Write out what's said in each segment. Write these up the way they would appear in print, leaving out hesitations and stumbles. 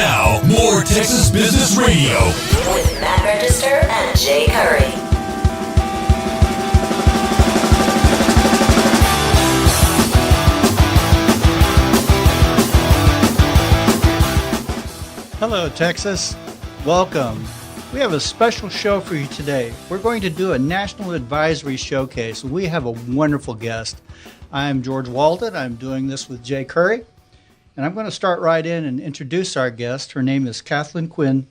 Now, more Texas Business Radio with Matt Register and Jay Curry. Hello, Texas. Welcome. We have a special show for you today. We're going to do a National Advisory Showcase. We have a wonderful guest. I'm George Walden. I'm doing this with Jay Curry. And I'm going to start right in and introduce our guest. Her name is Kathleen Quinn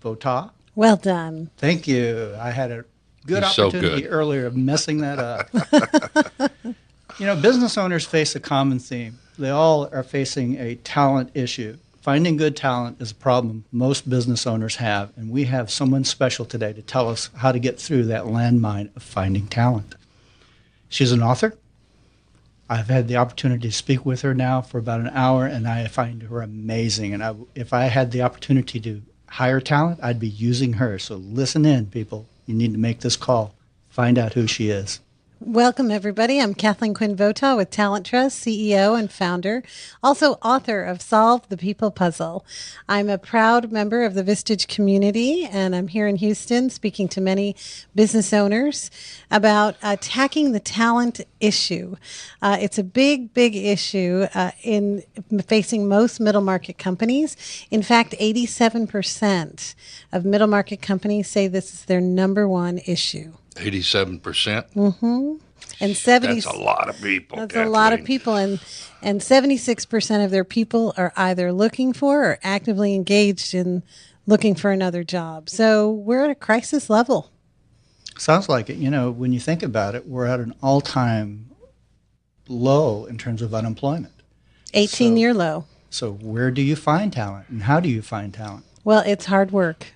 Votaw. Well done. Thank you. I had a good opportunity earlier of messing that up. You know, business owners face a common theme. They all are facing a talent issue. Finding good talent is a problem most business owners have, and we have someone special today to tell us how to get through that landmine of finding talent. She's an author. I've had the opportunity to speak with her now for about an hour, and I find her amazing. And if I had the opportunity to hire talent, I'd be using her. So listen in, people. You need to make this call. Find out who she is. Welcome, everybody. I'm Kathleen Quinn Votaw with TalenTrust, CEO and founder, also author of Solve the People Puzzle. I'm a proud member of the Vistage community, and I'm here in Houston speaking to many business owners about attacking the talent issue. It's a big issue in facing most middle market companies. In fact, 87% of middle market companies say this is their number one issue. 87%? Mm-hmm. And 70, that's a lot of people. That's Kathleen. a lot of people. And 76% of their people are either looking for or actively engaged in looking for another job. So we're at a crisis level. Sounds like it. You know, when you think about it, we're at an all-time low in terms of unemployment. 18-year low. So where do you find talent, and how do you find talent? Well, it's hard work,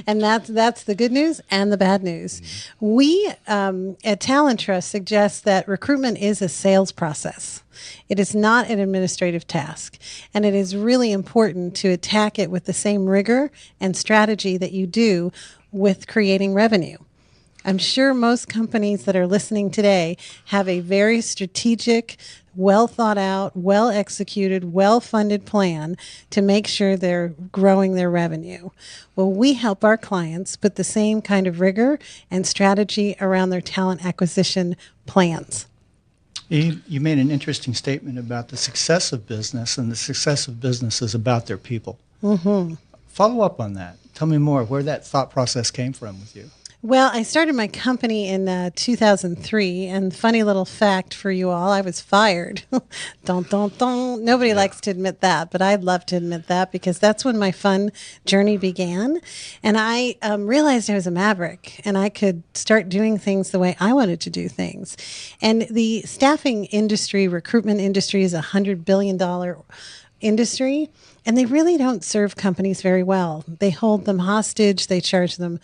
and that's the good news and the bad news. Mm-hmm. We at TalenTrust suggest that recruitment is a sales process. It is not an administrative task, and it is really important to attack it with the same rigor and strategy that you do with creating revenue. I'm sure most companies that are listening today have a very strategic, well thought out, well executed, well funded plan to make sure they're growing their revenue. Well, we help our clients put the same kind of rigor and strategy around their talent acquisition plans. You made an interesting statement about the success of business, and the success of business is about their people. Mm-hmm. Follow up on that. Tell me more where that thought process came from with you. Well, I started my company in 2003, and funny little fact for you all, I was fired. Nobody likes to admit that, but I'd love to admit that because that's when my fun journey began. And I realized I was a maverick, and I could start doing things the way I wanted to do things. And the staffing industry, recruitment industry is a $100 billion industry, and they really don't serve companies very well. They hold them hostage, they charge them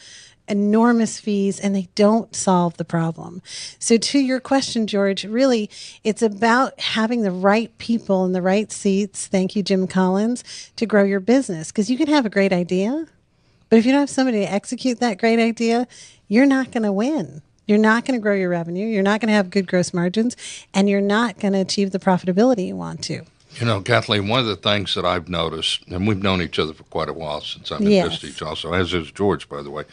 enormous fees, and they don't solve the problem. So to your question, George, really, it's about having the right people in the right seats, thank you, Jim Collins, to grow your business. Because you can have a great idea, but if you don't have somebody to execute that great idea, you're not going to win. You're not going to grow your revenue. You're not going to have good gross margins, and you're not going to achieve the profitability you want to. You know, Kathleen, one of the things that I've noticed, and we've known each other for quite a while since I'm in Vistage also, as is George, by the way,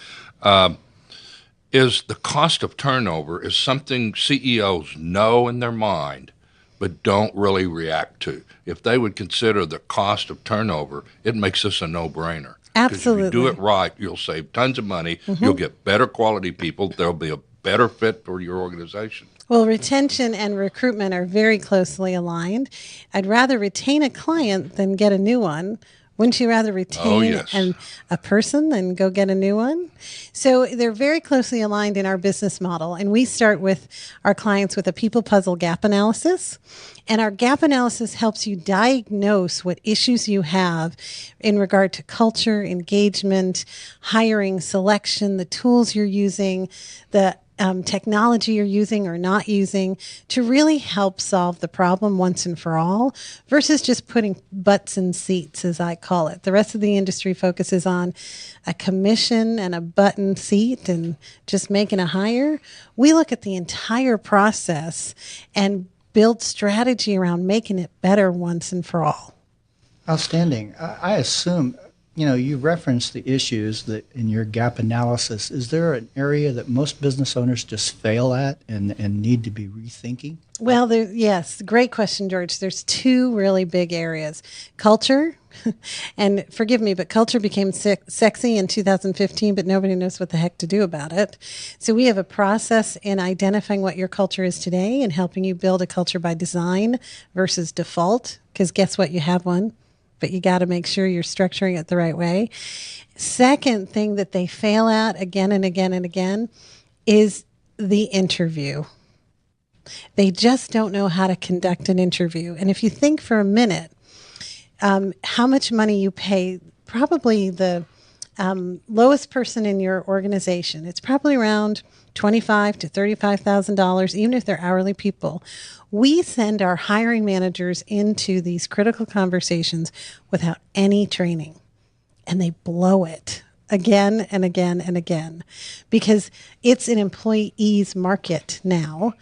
is the cost of turnover is something CEOs know in their mind but don't really react to. If they would consider the cost of turnover, it makes this a no-brainer. Absolutely. If you do it right, you'll save tons of money, mm-hmm. You'll get better quality people, there'll be a better fit for your organization. Well, retention and recruitment are very closely aligned. I'd rather retain a client than get a new one. Wouldn't you rather retain a person than go get a new one? So they're very closely aligned in our business model. And we start with our clients with a people puzzle gap analysis. And our gap analysis helps you diagnose what issues you have in regard to culture, engagement, hiring, selection, the tools you're using, the technology you're using or not using to really help solve the problem once and for all versus just putting butts in seats, as I call it. The rest of the industry focuses on a commission and a button seat and just making a hire. We look at the entire process and build strategy around making it better once and for all. Outstanding. I assume, you referenced the issues that in your gap analysis. Is there an area that most business owners just fail at and need to be rethinking? Well, yes, great question, George. There's two really big areas. Culture, and forgive me, but culture became sexy in 2015, but nobody knows what the heck to do about it. So we have a process in identifying what your culture is today and helping you build a culture by design versus default, because guess what? You have one, but you got to make sure you're structuring it the right way. Second thing that they fail at again and again and again is the interview. They just don't know how to conduct an interview. And if you think for a minute, how much money you pay, probably the lowest person in your organization, it's probably around $25,000 to $35,000, even if they're hourly people. We send our hiring managers into these critical conversations without any training, and they blow it again and again and again because it's an employee's market now.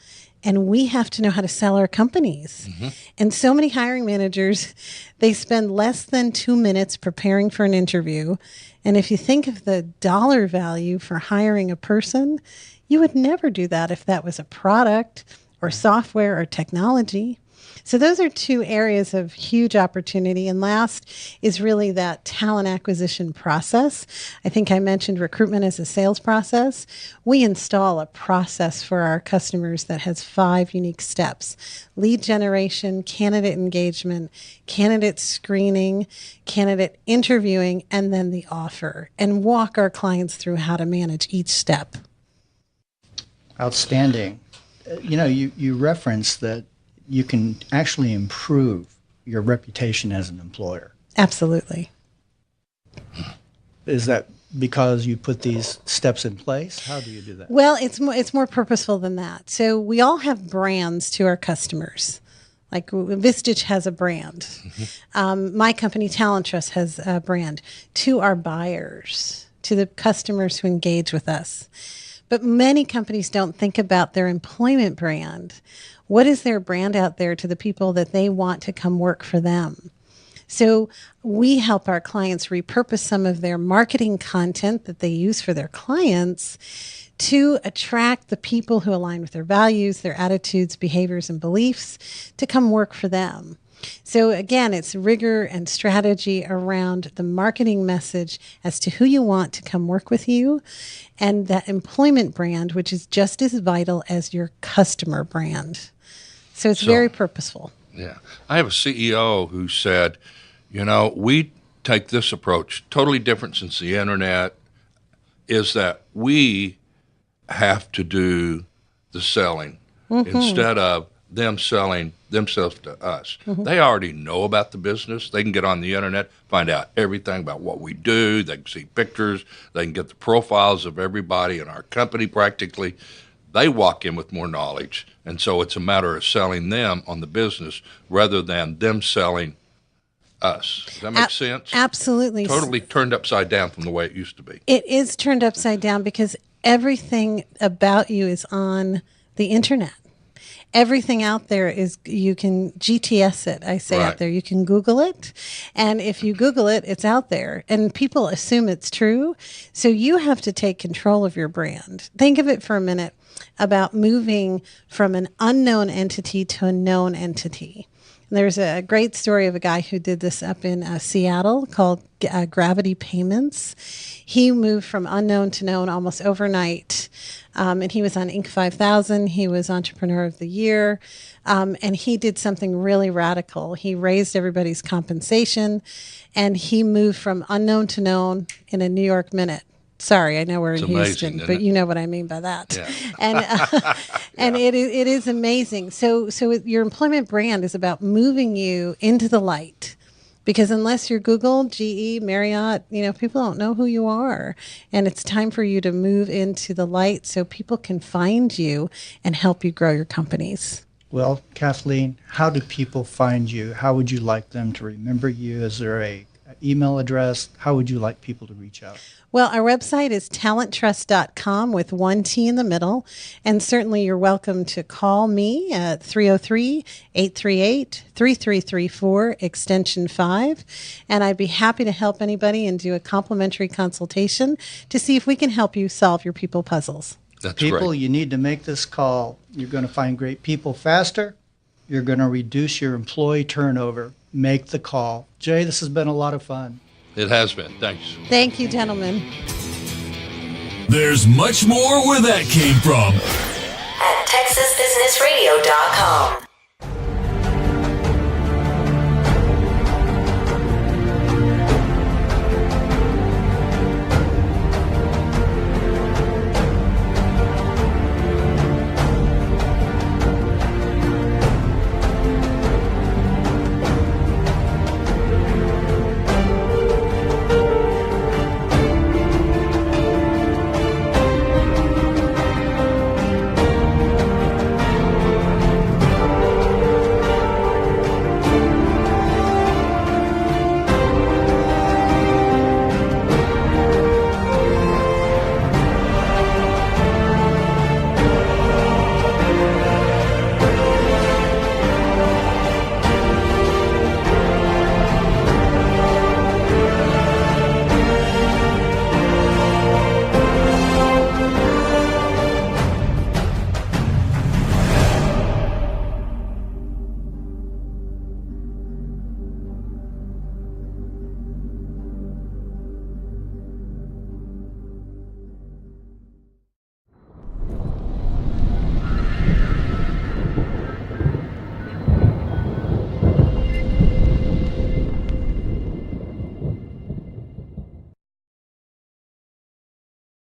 And we have to know how to sell our companies. Mm-hmm. And so many hiring managers, they spend less than 2 minutes preparing for an interview. And if you think of the dollar value for hiring a person, you would never do that if that was a product or software or technology. So those are two areas of huge opportunity. And last is really that talent acquisition process. I think I mentioned recruitment as a sales process. We install a process for our customers that has 5 unique steps: lead generation, candidate engagement, candidate screening, candidate interviewing, and then the offer, and walk our clients through how to manage each step. Outstanding. You referenced that you can actually improve your reputation as an employer. Absolutely. Is that because you put these steps in place? How do you do that? Well, it's more purposeful than that. So we all have brands to our customers. Like Vistage has a brand. Mm-hmm. My company, TalenTrust, has a brand to our buyers, to the customers who engage with us. But many companies don't think about their employment brand. What is their brand out there to the people that they want to come work for them? So we help our clients repurpose some of their marketing content that they use for their clients to attract the people who align with their values, their attitudes, behaviors, and beliefs to come work for them. So again, it's rigor and strategy around the marketing message as to who you want to come work with you, and that employment brand, which is just as vital as your customer brand. So it's very purposeful. Yeah. I have a CEO who said, we take this approach, totally different since the internet, is that we have to do the selling instead of them selling themselves to us. Mm-hmm. They already know about the business. They can get on the internet, find out everything about what we do. They can see pictures. They can get the profiles of everybody in our company practically. They walk in with more knowledge, and so it's a matter of selling them on the business rather than them selling us. Does that make sense? Absolutely. Totally turned upside down from the way it used to be. It is turned upside down because everything about you is on the internet. Everything out there is, you can GTS it, I say out there. You can Google it. And if you Google it, it's out there. And people assume it's true. So you have to take control of your brand. Think of it for a minute about moving from an unknown entity to a known entity. There's a great story of a guy who did this up in Seattle called Gravity Payments. He moved from unknown to known almost overnight. And he was on Inc. 5000. He was Entrepreneur of the Year. And he did something really radical. He raised everybody's compensation, and he moved from unknown to known in a New York minute. Sorry, I know we're in Houston, but you know what I mean by that. Yeah. And it is amazing. So your employment brand is about moving you into the light, because unless you're Google, GE, Marriott, people don't know who you are. And it's time for you to move into the light so people can find you and help you grow your companies. Well, Kathleen, how do people find you? How would you like them to remember you? Is there a email address? How would you like people to reach out? Well, our website is TalenTrust.com with one T in the middle. And certainly you're welcome to call me at 303-838-3334, extension 5. And I'd be happy to help anybody and do a complimentary consultation to see if we can help you solve your people puzzles. That's people, great. You need to make this call. You're going to find great people faster. You're going to reduce your employee turnover. Make the call. Jay, this has been a lot of fun. It has been. Thanks. Thank you, gentlemen. There's much more where that came from at TexasBusinessRadio.com.